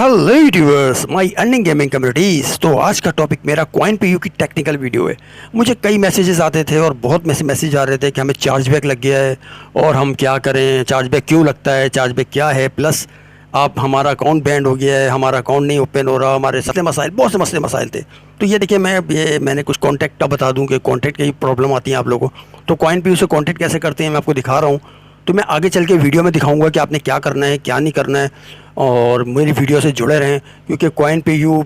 Hello YouTubers my earning gaming communities. तो आज का टॉपिक मेरा CoinPU की टेक्निकल वीडियो है। मुझे कई मैसेजेस आते थे और बहुत मैसेज आ रहे थे कि हमें चार्जबैक लग गया है और हम क्या करें, चार्जबैक क्यों लगता है, चार्जबैक क्या है, प्लस आप हमारा अकाउंट बैंड हो गया है, हमारा अकाउंट नहीं ओपन हो रहा, हमारे सारे मसाइल, बहुत से मसाइल थे। तो ये देखिए मैंने कुछ कॉन्टैक्ट का बता दूँ कि कॉन्टैक्ट की प्रॉब्लम आती है आप लोगों को। तो CoinPU से कॉन्टैक्ट कैसे करते हैं मैं आपको दिखा रहा हूँ। तो मैं आगे चल के वीडियो में दिखाऊंगा कि आपने क्या करना है क्या नहीं करना है, और मेरी वीडियो से जुड़े रहें क्योंकि CoinPU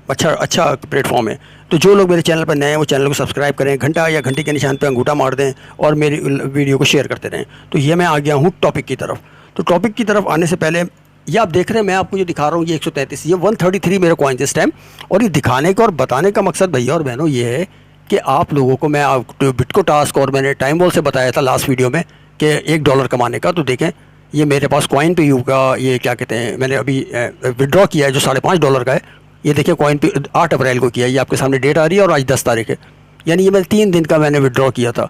अच्छा प्लेटफॉर्म है। तो जो लोग मेरे चैनल पर नए हैं वो चैनल को सब्सक्राइब करें, घंटा या घंटे के निशान पर अंगूठा मार दें और मेरी वीडियो को शेयर करते रहें। तो ये मैं आ गया हूँ टॉपिक की तरफ। तो टॉपिक की तरफ आने से पहले ये आप देख रहे हैं, मैं आपको जो दिखा रहा हूँ ये 133, ये 133 मेरे कॉइन्स इस टाइम। और ये दिखाने का और बताने का मकसद भैया और बहनों ये है कि आप लोगों को मैं बिटको टास्क और मैंने टाइम वॉल से बताया था लास्ट वीडियो में कि $1 कमाने का। तो देखें ये मेरे पास CoinPU का ये क्या कहते हैं, मैंने अभी विड्रॉ किया है जो $5.5 का है। ये देखिए CoinPU 8 अप्रैल को किया है, ये आपके सामने डेट आ रही है और आज 10 तारीख है, यानी ये मैंने 3 दिन का मैंने विड्रॉ किया था।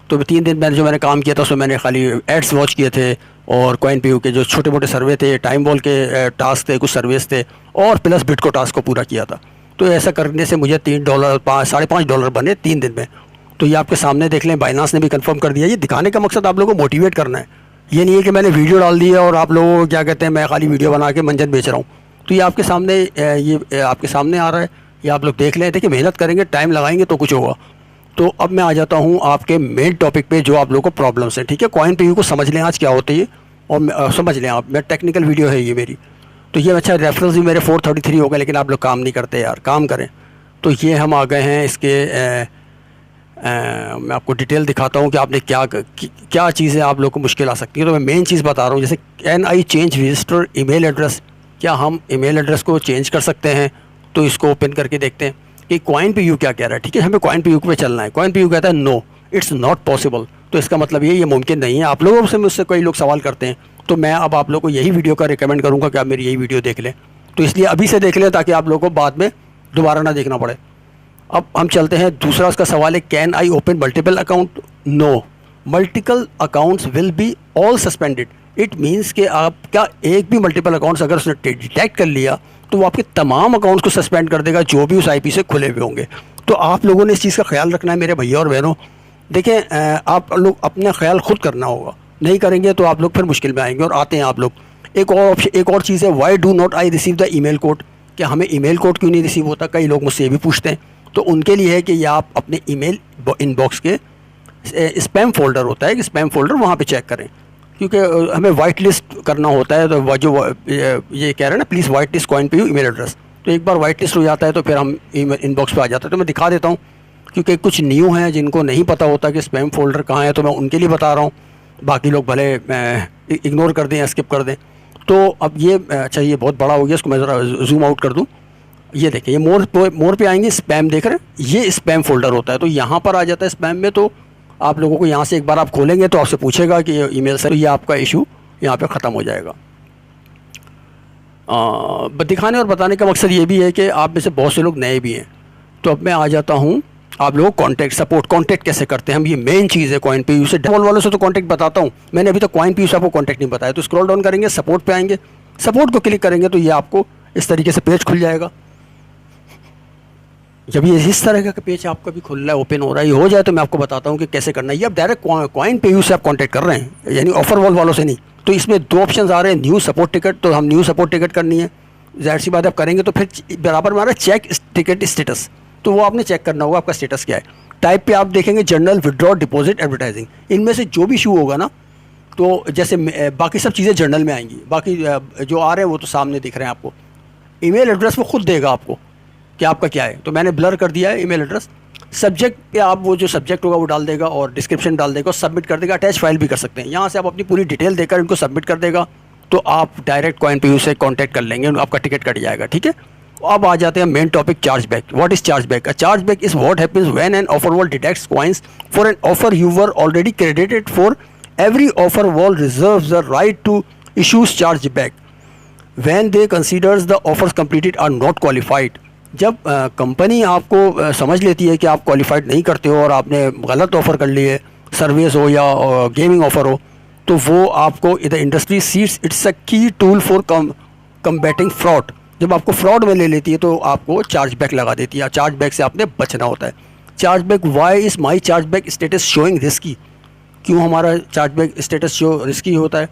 तो 3 दिन मैंने काम किया था उसमें मैंने खाली एड्स वॉच किए थे और CoinPU के जो छोटे मोटे सर्वे थे, टाइम वॉल के टास्क थे, कुछ सर्वेस थे और प्लस बिटको टास्क को पूरा किया था। तो ऐसा करने से मुझे $3 $5.5 बने 3 दिन में। तो ये आपके सामने देख लें, बाइनांस ने भी कंफर्म कर दिया। ये दिखाने का मकसद आप लोगों को मोटिवेट करना है, ये नहीं है कि मैंने वीडियो डाल दी है और आप लोगों को क्या कहते हैं मैं खाली वीडियो बना के मंजन बेच रहा हूँ। तो ये आपके सामने आपके सामने आ रहा है, ये आप लोग देख लें। देखिए मेहनत करेंगे, टाइम लगाएंगे तो कुछ होगा। तो अब मैं आ जाता हूँ आपके मेन टॉपिक पे जो आप लोगों को प्रॉब्लम्स हैं। ठीक है, CoinPU को समझ लें आज क्या होता है ये, और समझ लें आप, मैं टेक्निकल वीडियो है ये मेरी। तो ये अच्छा रेफरेंस भी मेरे 433 हो गए, लेकिन आप लोग काम नहीं करते यार, काम करें। तो ये हम आ गए हैं इसके मैं आपको डिटेल दिखाता हूँ कि आपने क्या चीज़ें आप लोग को मुश्किल आ सकती है। तो मैं मेन चीज़ बता रहा हूँ, जैसे can I change visitor email address, क्या हम ईमेल एड्रेस को चेंज कर सकते हैं। तो इसको ओपन करके देखते हैं कि CoinPU क्या कह रहा है। ठीक है, हमें CoinPU पे चलना है। CoinPU कहता है नो इट्स नॉट पॉसिबल। तो इसका मतलब ये मुमकिन नहीं है। आप लोगों से मुझसे कई लोग सवाल करते हैं, तो मैं अब आप लोग को यही वीडियो का रिकमेंड करूँगा कि आप मेरी यही वीडियो देख लें। तो इसलिए अभी से देख लें ताकि आप लोगों को बाद में दोबारा ना देखना पड़े। अब हम चलते हैं, दूसरा उसका सवाल है can I open multiple account. No, multiple accounts will be all suspended. It means कि आप क्या एक भी मल्टीपल अकाउंट्स अगर उसने डिटेक्ट कर लिया तो वो आपके तमाम अकाउंट्स को सस्पेंड कर देगा जो भी उस IP से खुले हुए होंगे। तो आप लोगों ने इस चीज़ का ख्याल रखना है मेरे भैया और बहनों। देखें आप लोग अपना ख्याल खुद करना होगा, नहीं करेंगे तो आप लोग फिर मुश्किल में आएंगे। और आते हैं आप लोग, एक और चीज़ है, why do not I receive the email code. क्या हमें ईमेल कोड क्यों नहीं रिसीव होता, कई लोग मुझसे ये भी पूछते हैं। तो उनके लिए है कि ये आप अपने ईमेल इनबॉक्स के स्पैम फोल्डर होता है कि स्पैम फोल्डर वहाँ पे चेक करें, क्योंकि हमें वाइट लिस्ट करना होता है। तो जो ये कह रहे हैं ना, please white list CoinPU email address, तो एक बार वाइट लिस्ट हो जाता है तो फिर हम ईमेल इनबॉक्स पे आ जाता है। तो मैं दिखा देता हूँ क्योंकि कुछ न्यू हैं जिनको नहीं पता होता कि स्पैम फोल्डर कहाँ है, तो मैं उनके लिए बता रहा हूँ। बाकी लोग भले इग्नोर कर दें या स्किप कर दें। तो अब ये अच्छा, ये बहुत बड़ा हो गया, इसको मैं ज़रा जूम आउट कर दूँ। ये देखें, ये मोर पे आएंगे, स्पैम देख रहे हैं, ये स्पैम फोल्डर होता है। तो यहाँ पर आ जाता है स्पैम में। तो आप लोगों को यहाँ से एक बार आप खोलेंगे तो आपसे पूछेगा कि ईमेल से, तो ये आपका इशू यहाँ पे ख़त्म हो जाएगा। दिखाने और बताने का मकसद ये भी है कि आप में से बहुत से लोग नए भी हैं। तो अब मैं आ जाता हूँ आप लोगों को कॉन्टैक्ट कैसे करते हैं हम, ये मेन चीज़ है CoinPU से। डबल वालों से तो कॉन्टैक्ट बताता हूँ मैंने, अभी तक CoinPU से आपको कॉन्टैक्ट नहीं बताया। तो स्क्रॉल डाउन करेंगे, सपोर्ट पे आएंगे, सपोर्ट को क्लिक करेंगे तो ये आपको इस तरीके से पेज खुल जाएगा। जब ये इस तरह का पेज आपका भी खुल रहा है, ओपन हो रहा है, ये हो जाए तो मैं आपको बताता हूँ कि कैसे करना है। ये आप डायरेक्ट CoinPU से आप कांटेक्ट कर रहे हैं, यानी ऑफर वॉल वालों से नहीं। तो इसमें 2 ऑप्शन आ रहे हैं, न्यू सपोर्ट टिकट। तो हम न्यू सपोर्ट टिकट करनी है, ज़ाहिर सी बात आप करेंगे तो फिर बराबर में आ रहा है चेक टिकट स्टेटस। तो वो आपने चेक करना होगा आपका स्टेटस क्या है। टाइप पे आप देखेंगे जर्नल, विड्रॉ, डिपॉजिट, एडवर्टाइजिंग। इनमें से जो भी इशू होगा ना, तो जैसे बाकी सब चीज़ें जर्नल में आएंगी, बाकी जो आ रहे हैं वो तो सामने दिख रहे हैं आपको। ईमेल एड्रेस वो खुद देगा आपको कि आपका क्या है। तो मैंने ब्लर कर दिया है ईमेल एड्रेस। सब्जेक्ट पे आप वो जो सब्जेक्ट होगा वो डाल देगा और डिस्क्रिप्शन डाल देगा और सबमिट कर देगा। अटैच फाइल भी कर सकते हैं, यहाँ से आप अपनी पूरी डिटेल देकर इनको सबमिट कर देगा तो आप डायरेक्ट CoinPU से कांटेक्ट कर लेंगे, आपका टिकट कट जाएगा। ठीक है, अब आ जाते हैं main topic, chargeback. What is chargeback? A chargeback is what happens when an offer wall detects coins for an offer you were already credited for. Every offer wall reserves the right to issues chargeback when they considers the offers completed are not qualified. जब company आपको समझ लेती है कि आप qualified नहीं करते हो और आपने गलत ऑफ़र कर ली है, सर्विस हो या गेमिंग ऑफ़र हो, तो वो आपको the industry seats it's a की टूल फॉर कम्बैटिंग फ्रॉड। जब आपको फ्रॉड में ले लेती है तो आपको चार्जबैक लगा देती है। चार्जबैक से आपने बचना होता है। Chargeback, why is my chargeback status showing risky. क्यों हमारा चार्जबैक स्टेटस शो रिस्की होता है?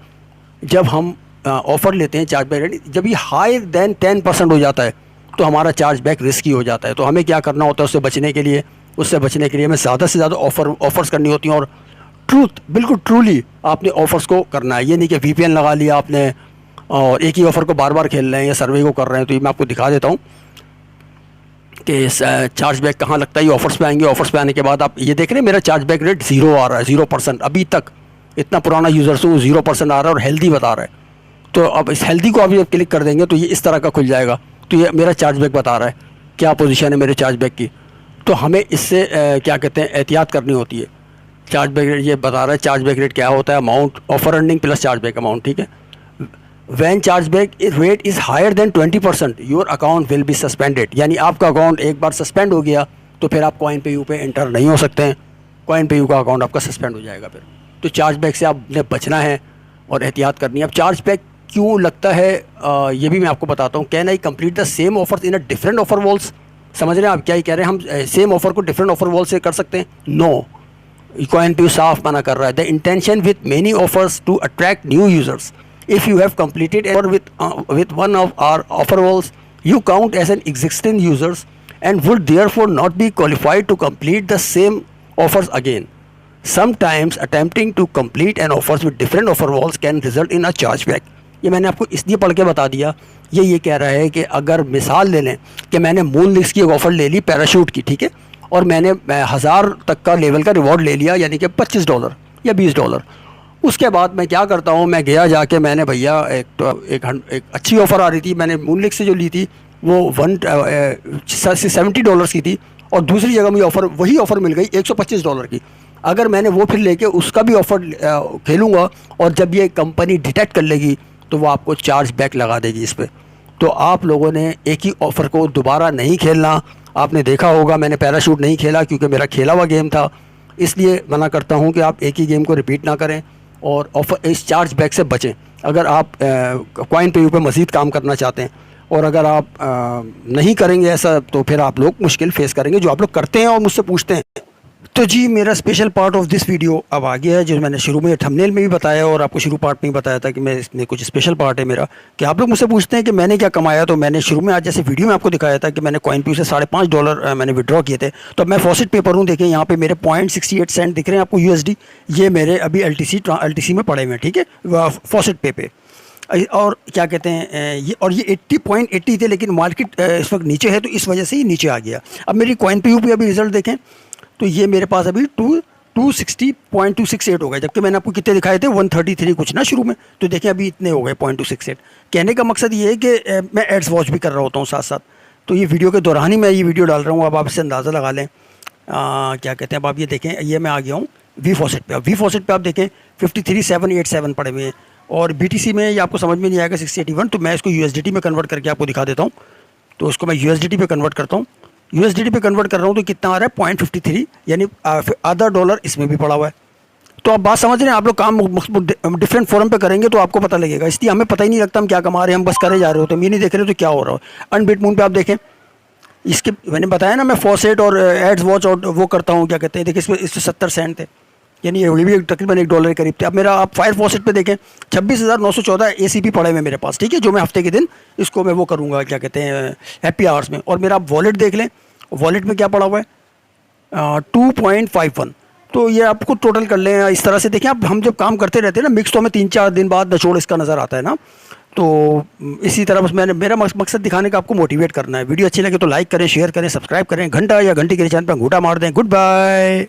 जब हम ऑफ़र लेते हैं चार्जबैक, जब ये हायर देन 10% हो जाता है तो हमारा चार्जबैक रिस्की हो जाता है। तो हमें क्या करना होता है उससे बचने के लिए? हमें ज़्यादा से ज़्यादा ऑफ़र्स करनी होती हैं, और बिल्कुल ट्रूली आपने ऑफ़र्स को करना है। ये नहीं कि वीपीएन लगा लिया आपने और एक ही ऑफ़र को बार बार खेल रहे हैं या सर्वे को कर रहे हैं। तो ये मैं आपको दिखा देता हूँ कि चार्जबैक कहाँ लगता है। ये ऑफ़र्स पे आएंगे, ऑफ़र्स पे आने के बाद आप ये देख रहे हैं मेरा चार्जबैक रेट 0 आ रहा है, 0%। अभी तक इतना पुराना यूज़र हूँ, 0% आ रहा है और हेल्दी बता रहा है। तो अब इस हेल्दी को अभी क्लिक कर देंगे तो ये इस तरह का खुल जाएगा। तो ये मेरा चार्जबैक बता रहा है, क्या पोजीशन है मेरे चार्जबैक की। तो हमें इससे क्या कहते हैं, एहतियात करनी होती है। चार्जबैक रेट ये बता रहा है, चार्जबैक रेट क्या होता है, amount offer earning plus chargeback amount, ठीक है। When chargeback rate is higher than 20% your account will be suspended. यानी आपका अकाउंट एक बार सस्पेंड हो गया तो फिर आप CoinPayU पे एंटर नहीं हो सकते हैं। CoinPayU का अकाउंट आपका सस्पेंड हो जाएगा फिर। तो चार्जबैक से आपने बचना है और एहतियात करनी है। अब चार्जबैक क्यों लगता है ये भी मैं आपको बताता हूँ। Can I complete the same offers in a different offer walls? समझ रहे हैं आप क्या ही कह रहे हैं? हम सेम ऑफर को डिफरेंट ऑफर वॉल से कर सकते हैं? नो, CoinPayU साफ मना कर रहा है। The intention with many offers to attract new users. If you have completed और with one of our offer walls, you count as an existing users and would therefore not be qualified to complete the same offers again. Sometimes attempting to complete an offers with different offer walls can result in a chargeback. ये मैंने आपको इसलिए पढ़ के बता दिया। ये कह रहा है कि अगर मिसाल ले लें कि मैंने मून लिस्ट की एक ऑफ़र ले ली पैराशूट की, ठीक है, और मैंने 1000 तक का लेवल का रिवॉर्ड ले लिया, यानी कि $25 या $20। उसके बाद मैं क्या करता हूँ, मैं गया जाके मैंने भैया एक अच्छी ऑफ़र आ रही थी, मैंने मून लिस्ट से जो ली थी वो $70 की थी, और दूसरी जगह मुझे वही ऑफ़र मिल गई $125 की। अगर मैंने वो फिर लेके उसका भी ऑफ़र खेलूँगा और जब ये कंपनी डिटेक्ट कर लेगी तो वो आपको चार्ज बैक लगा देगी इस पर। तो आप लोगों ने एक ही ऑफ़र को दोबारा नहीं खेलना। आपने देखा होगा मैंने पैराशूट नहीं खेला क्योंकि मेरा खेला हुआ गेम था, इसलिए मना करता हूँ कि आप एक ही गेम को रिपीट ना करें और ऑफर इस चार्ज बैक से बचें। अगर आप CoinPayU पे मज़ीद काम करना चाहते हैं, और अगर आप नहीं करेंगे ऐसा तो फिर आप लोग मुश्किल फेस करेंगे, जो आप लोग करते हैं और मुझसे पूछते हैं। तो जी, मेरा special part of this video अब आ गया है, जो मैंने शुरू में थंबनेल में भी बताया और आपको शुरू पार्ट में भी बताया था कि मैं इसमें कुछ स्पेशल पार्ट है मेरा, कि आप लोग मुझसे पूछते हैं कि मैंने क्या कमाया। तो मैंने शुरू में आज जैसे वीडियो में आपको दिखाया था कि मैंने CoinPayU से $5.5 मैंने विड्रॉ किए थे। तो अब मैं फॉसेट पे पर हूँ, देखें यहाँ पे मेरे 0.68 दिख रहे हैं आपको USD। ये मेरे अभी LTC में पड़े हुए हैं, ठीक है, फॉसेट पे। और क्या कहते हैं ये 80.80 थे, लेकिन मार्केट इस वक्त नीचे है तो इस वजह से ही नीचे आ गया। अब मेरी CoinPayU पे अभी रिजल्ट देखें तो ये मेरे पास अभी 260.268 हो गए, जबकि मैंने आपको कितने दिखाए थे 133 कुछ ना शुरू में। तो देखें अभी इतने हो गए 0.268। कहने का मकसद ये है कि मैं एड्स वॉच भी कर रहा होता हूँ साथ साथ, तो ये वीडियो के दौरान ही मैं ये वीडियो डाल रहा हूँ। अब आप इससे अंदाज़ा लगा लें क्या कहते हैं। अब आप ये देखें, ये मैं आ गया हूँ वी-फॉसेट पे। अब वी-फॉसेट पे आप देखें 53,787 पड़े हुए हैं, और BTC में ये आपको समझ में नहीं आएगा 681। तो मैं इसको USDT में कन्वर्ट करके आपको दिखा देता हूँ। तो उसको मैं USDT पे कन्वर्ट करता हूँ, USDT पे कन्वर्ट कर रहा हूँ तो कितना आ रहा है 0.53, यानी आधा डॉलर इसमें भी पड़ा हुआ है। तो आप बात समझ रहे हैं। आप लोग काम डिफरेंट फोरम पे करेंगे तो आपको पता लगेगा, इसलिए हमें पता ही नहीं लगता हम क्या कमा रहे हैं, हम बस करे जा रहे होते हैं, ये नहीं देख रहे तो क्या हो रहा है। अनबिट मून पे आप देखें, इसके मैंने बताया ना मैं फॉसेट और एड्स वॉच और वो करता हूँ, क्या कहते हैं, देखिए इसमें 70 सेंट थे, यानी ये भी तकरीबन $1 के करीब थे। अब मेरा आप फायर फॉसेट पे देखें 26,914 ACP पड़े हुए मेरे पास, ठीक है, जो मैं हफ्ते के दिन इसको मैं वो करूँगा, क्या कहते हैं, हैप्पी आवर्स में। और मेरा आप वॉलेट देख लें, वॉलेट में क्या पड़ा हुआ है 2.51। तो ये आपको टोटल कर लें इस तरह से। देखें आप, हम जब काम करते रहते हैं ना मिक्स, तो हमें 3-4 दिन बाद निचोड़ इसका नज़र आता है ना। तो इसी तरह बस मेरा मकसद दिखाने का, आपको मोटिवेट करना है। वीडियो अच्छी लगे तो लाइक करें, शेयर करें, सब्सक्राइब करें, घंटा या घंटी के निशान पर अंगूठा मार दें। Good bye.